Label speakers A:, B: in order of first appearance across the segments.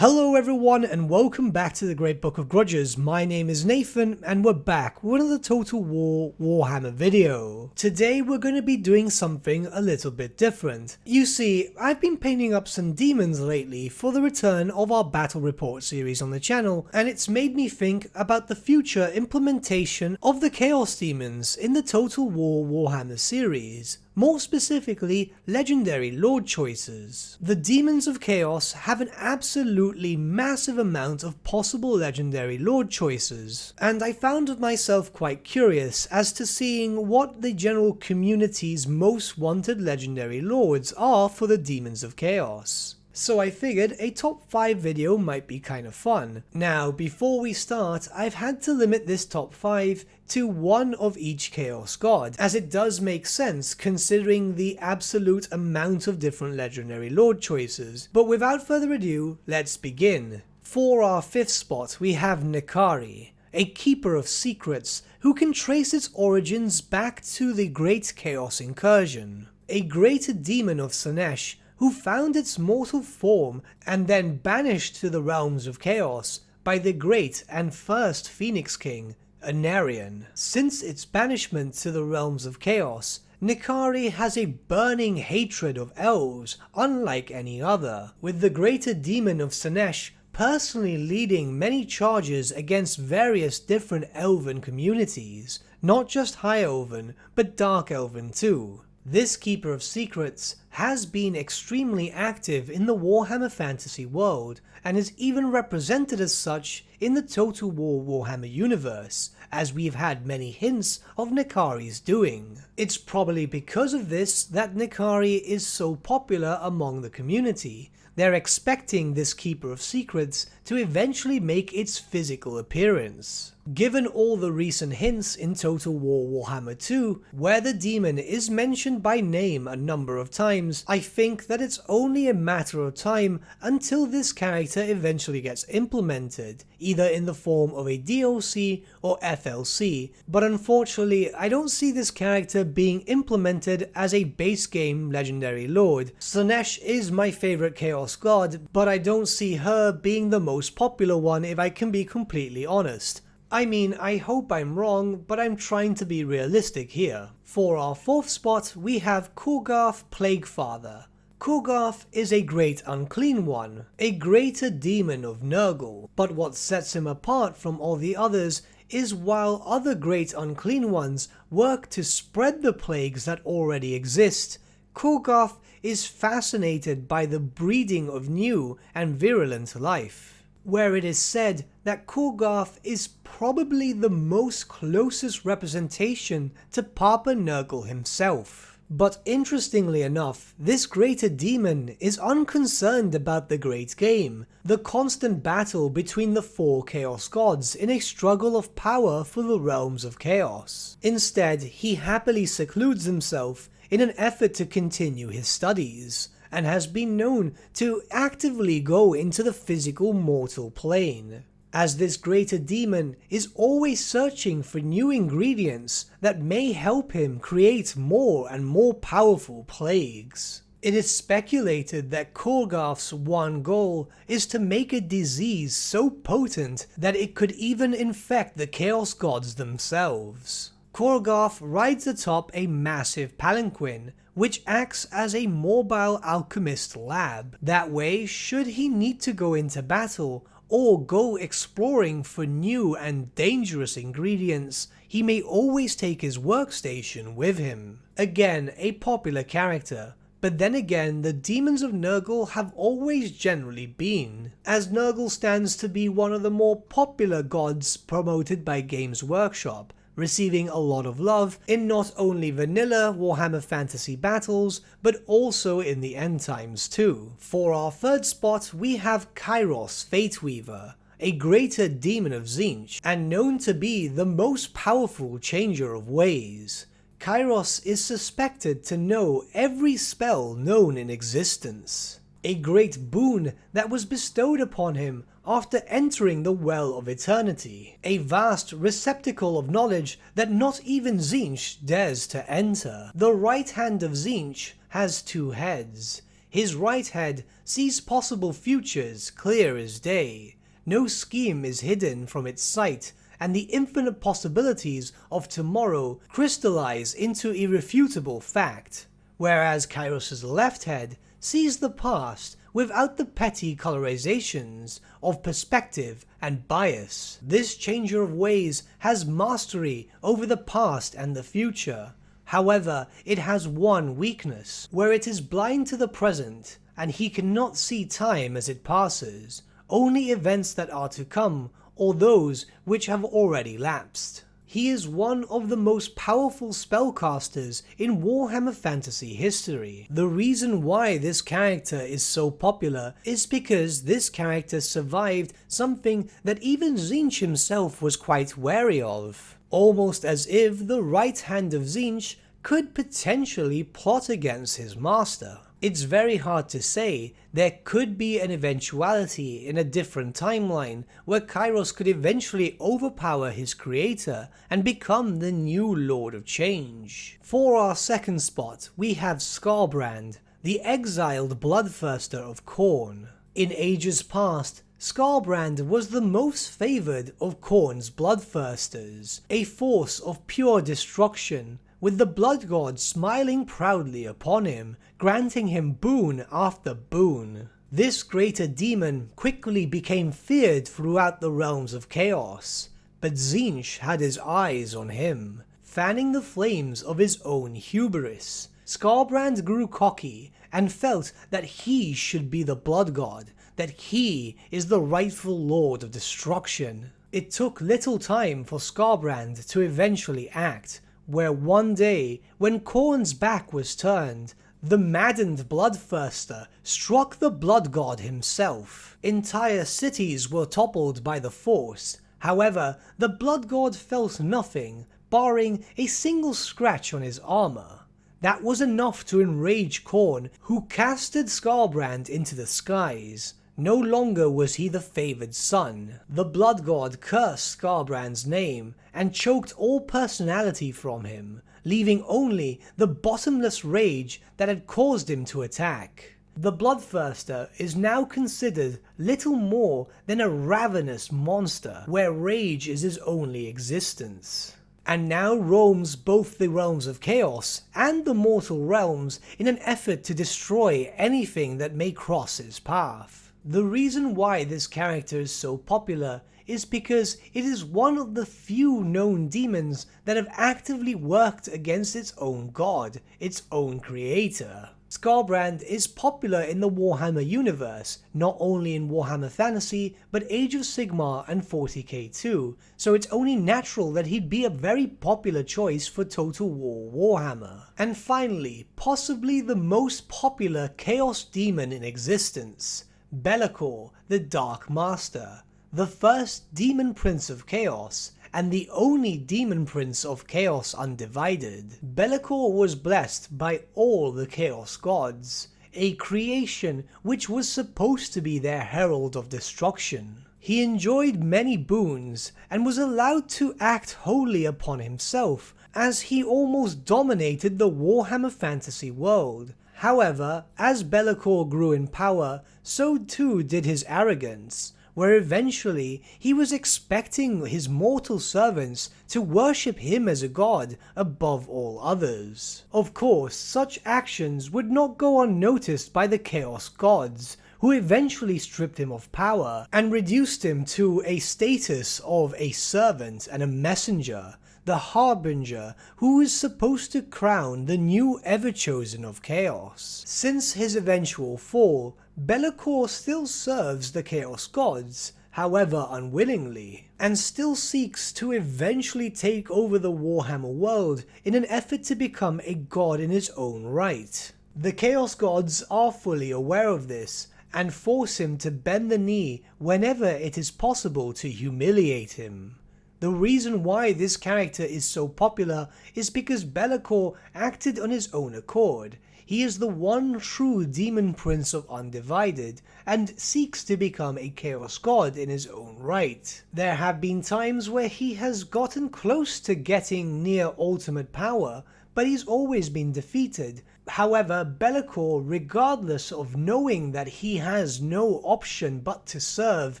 A: Hello everyone and welcome back to the Great Book of Grudges. My name is Nathan and we're back with another Total War Warhammer video. Today we're going to be doing something a little bit different. You see, I've been painting up some demons lately for the return of our Battle Report series on the channel, and it's made me think about the future implementation of the Chaos Demons in the Total War Warhammer series. More specifically, legendary lord choices. The Demons of Chaos have an absolutely massive amount of possible legendary lord choices, and I found myself quite curious as to seeing what the general community's most wanted legendary lords are for the Demons of Chaos. So I figured a top 5 video might be kind of fun. Now, before we start, I've had to limit this top 5 to one of each Chaos God, as it does make sense considering the absolute amount of different legendary lord choices. But without further ado, let's begin. For our 5th spot, we have Nikari, a keeper of secrets who can trace its origins back to the Great Chaos Incursion. A great demon of Slaanesh who found its mortal form and then banished to the realms of chaos by the great and first Phoenix King, Anarion. Since its banishment to the realms of chaos, Nikari has a burning hatred of elves unlike any other, with the greater demon of Slaanesh personally leading many charges against various different elven communities, not just High Elven, but Dark Elven too. This Keeper of Secrets has been extremely active in the Warhammer fantasy world, and is even represented as such in the Total War Warhammer universe, as we've had many hints of Nikari's doing. It's probably because of this that Nikari is so popular among the community. They're expecting this Keeper of Secrets to eventually make its physical appearance. Given all the recent hints in Total War Warhammer 2, where the demon is mentioned by name a number of times, I think that it's only a matter of time until this character eventually gets implemented, either in the form of a DLC or FLC, but unfortunately I don't see this character being implemented as a base game legendary lord. Slaanesh is my favourite Chaos God, but I don't see her being the most popular one if I can be completely honest. I mean, I hope I'm wrong, but I'm trying to be realistic here. For our 4th spot, we have Kogarth Plaguefather. Kogarth is a great unclean one, a greater demon of Nurgle, but what sets him apart from all the others is while other great unclean ones work to spread the plagues that already exist, Kogarth is fascinated by the breeding of new and virulent life, where it is said that Kogarth is probably the most closest representation to Papa Nurgle himself. But interestingly enough, this greater demon is unconcerned about the great game, the constant battle between the 4 Chaos Gods in a struggle of power for the realms of chaos. Instead, he happily secludes himself in an effort to continue his studies, and has been known to actively go into the physical mortal plane, as this greater demon is always searching for new ingredients that may help him create more and more powerful plagues. It is speculated that Kogarth's one goal is to make a disease so potent that it could even infect the Chaos Gods themselves. Kogarth rides atop a massive palanquin, which acts as a mobile alchemist lab. That way, should he need to go into battle or go exploring for new and dangerous ingredients, he may always take his workstation with him. Again, a popular character, but then again the demons of Nurgle have always generally been, as Nurgle stands to be one of the more popular gods promoted by Games Workshop, receiving a lot of love in not only vanilla Warhammer Fantasy battles, but also in the end times too. For our 3rd spot, we have Kairos Fateweaver, a greater demon of Tzeentch, and known to be the most powerful changer of ways. Kairos is suspected to know every spell known in existence, a great boon that was bestowed upon him after entering the Well of Eternity, a vast receptacle of knowledge that not even Tzeentch dares to enter. The right hand of Tzeentch has 2 heads, His right head sees possible futures clear as day. No scheme is hidden from its sight, and the infinite possibilities of tomorrow crystallize into irrefutable fact. Whereas Kairos' left head sees the past without the petty colorizations of perspective and bias. This changer of ways has mastery over the past and the future. However, it has one weakness, where it is blind to the present, and he cannot see time as it passes, only events that are to come, or those which have already lapsed. He is one of the most powerful spellcasters in Warhammer Fantasy history. The reason why this character is so popular is because this character survived something that even Tzeentch himself was quite wary of. Almost as if the right hand of Tzeentch could potentially plot against his master. It's very hard to say. There could be an eventuality in a different timeline where Kairos could eventually overpower his creator and become the new Lord of Change. For our second spot, we have Scarbrand, the exiled bloodthirster of Khorne. In ages past, Scarbrand was the most favoured of Khorne's bloodthirsters, a force of pure destruction, with the blood god smiling proudly upon him, granting him boon after boon. This greater demon quickly became feared throughout the realms of chaos, but Tzeentch had his eyes on him. Fanning the flames of his own hubris, Scarbrand grew cocky and felt that he should be the blood god, that he is the rightful lord of destruction. It took little time for Scarbrand to eventually act, where one day, when Khorne's back was turned, the maddened bloodthirster struck the blood god himself. Entire cities were toppled by the force. However, the blood god felt nothing, barring a single scratch on his armor. That was enough to enrage Khorne, who casted Scarbrand into the skies. No longer was he the favoured son. The blood god cursed Scarbrand's name and choked all personality from him, leaving only the bottomless rage that had caused him to attack. The bloodthirster is now considered little more than a ravenous monster, where rage is his only existence, and now roams both the realms of chaos and the mortal realms in an effort to destroy anything that may cross his path. The reason why this character is so popular is because it is one of the few known demons that have actively worked against its own god, its own creator. Scarbrand is popular in the Warhammer universe, not only in Warhammer Fantasy, but Age of Sigmar and 40k too, so it's only natural that he'd be a very popular choice for Total War Warhammer. And finally, possibly the most popular Chaos demon in existence, Bellacor, the Dark Master, the first Demon Prince of Chaos, and the only Demon Prince of Chaos Undivided. Bellacor was blessed by all the Chaos Gods, a creation which was supposed to be their herald of destruction. He enjoyed many boons, and was allowed to act wholly upon himself, as he almost dominated the Warhammer Fantasy world. However, as Bellacor grew in power, so too did his arrogance, where eventually he was expecting his mortal servants to worship him as a god above all others. Of course, such actions would not go unnoticed by the Chaos Gods, who eventually stripped him of power and reduced him to a status of a servant and a messenger, the Harbinger, who is supposed to crown the new Ever-Chosen of Chaos. Since his eventual fall, Bellacor still serves the Chaos Gods, however unwillingly, and still seeks to eventually take over the Warhammer world in an effort to become a god in his own right. The Chaos Gods are fully aware of this, and force him to bend the knee whenever it is possible to humiliate him. The reason why this character is so popular is because Bellacor acted on his own accord. He is the one true Demon Prince of Undivided, and seeks to become a Chaos God in his own right. There have been times where he has gotten close to getting near ultimate power, but he's always been defeated. However, Bellacor, regardless of knowing that he has no option but to serve,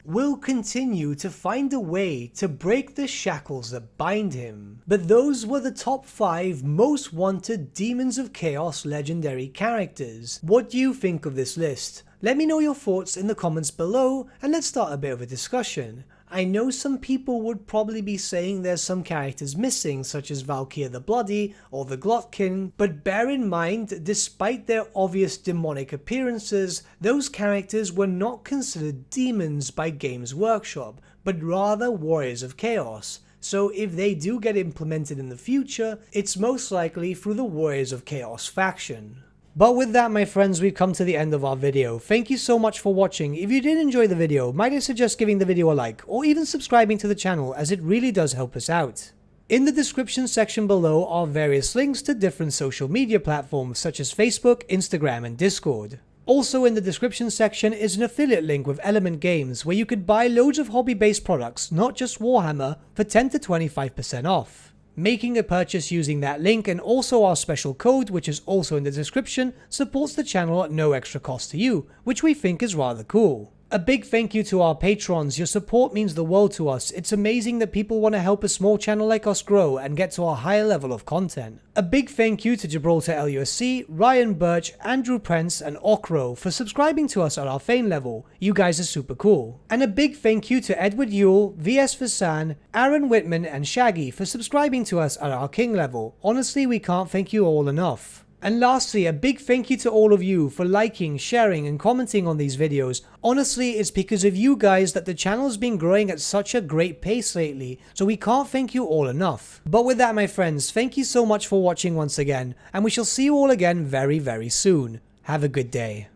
A: will continue to find a way to break the shackles that bind him. But those were the top 5 most wanted Demons of Chaos legendary characters. What do you think of this list? Let me know your thoughts in the comments below, and let's start a bit of a discussion. I know some people would probably be saying there's some characters missing, such as Valkyr the Bloody or the Glotkin, but bear in mind, despite their obvious demonic appearances, those characters were not considered demons by Games Workshop, but rather warriors of chaos. So if they do get implemented in the future, it's most likely through the Warriors of Chaos faction. But with that, my friends, we've come to the end of our video. Thank you so much for watching. If you did enjoy the video, might I suggest giving the video a like, or even subscribing to the channel, as it really does help us out. In the description section below are various links to different social media platforms such as Facebook, Instagram, and Discord. Also in the description section is an affiliate link with Element Games where you could buy loads of hobby-based products, not just Warhammer, for 10 to 25% off. Making a purchase using that link and also our special code, which is also in the description, supports the channel at no extra cost to you, which we think is rather cool. A big thank you to our patrons. Your support means the world to us. It's amazing that people want to help a small channel like us grow and get to a higher level of content. A big thank you to Gibraltar LUSC, Ryan Bertsche, Andrew Prince, and Okro for subscribing to us at our Fane level. You guys are super cool. And a big thank you to Edward Yule, VS Vasan, Aaron Whitman, and Shaggy for subscribing to us at our King level. Honestly, we can't thank you all enough. And lastly, a big thank you to all of you for liking, sharing, and commenting on these videos. Honestly, it's because of you guys that the channel's been growing at such a great pace lately, so we can't thank you all enough. But with that, my friends, thank you so much for watching once again, and we shall see you all again very, very soon. Have a good day.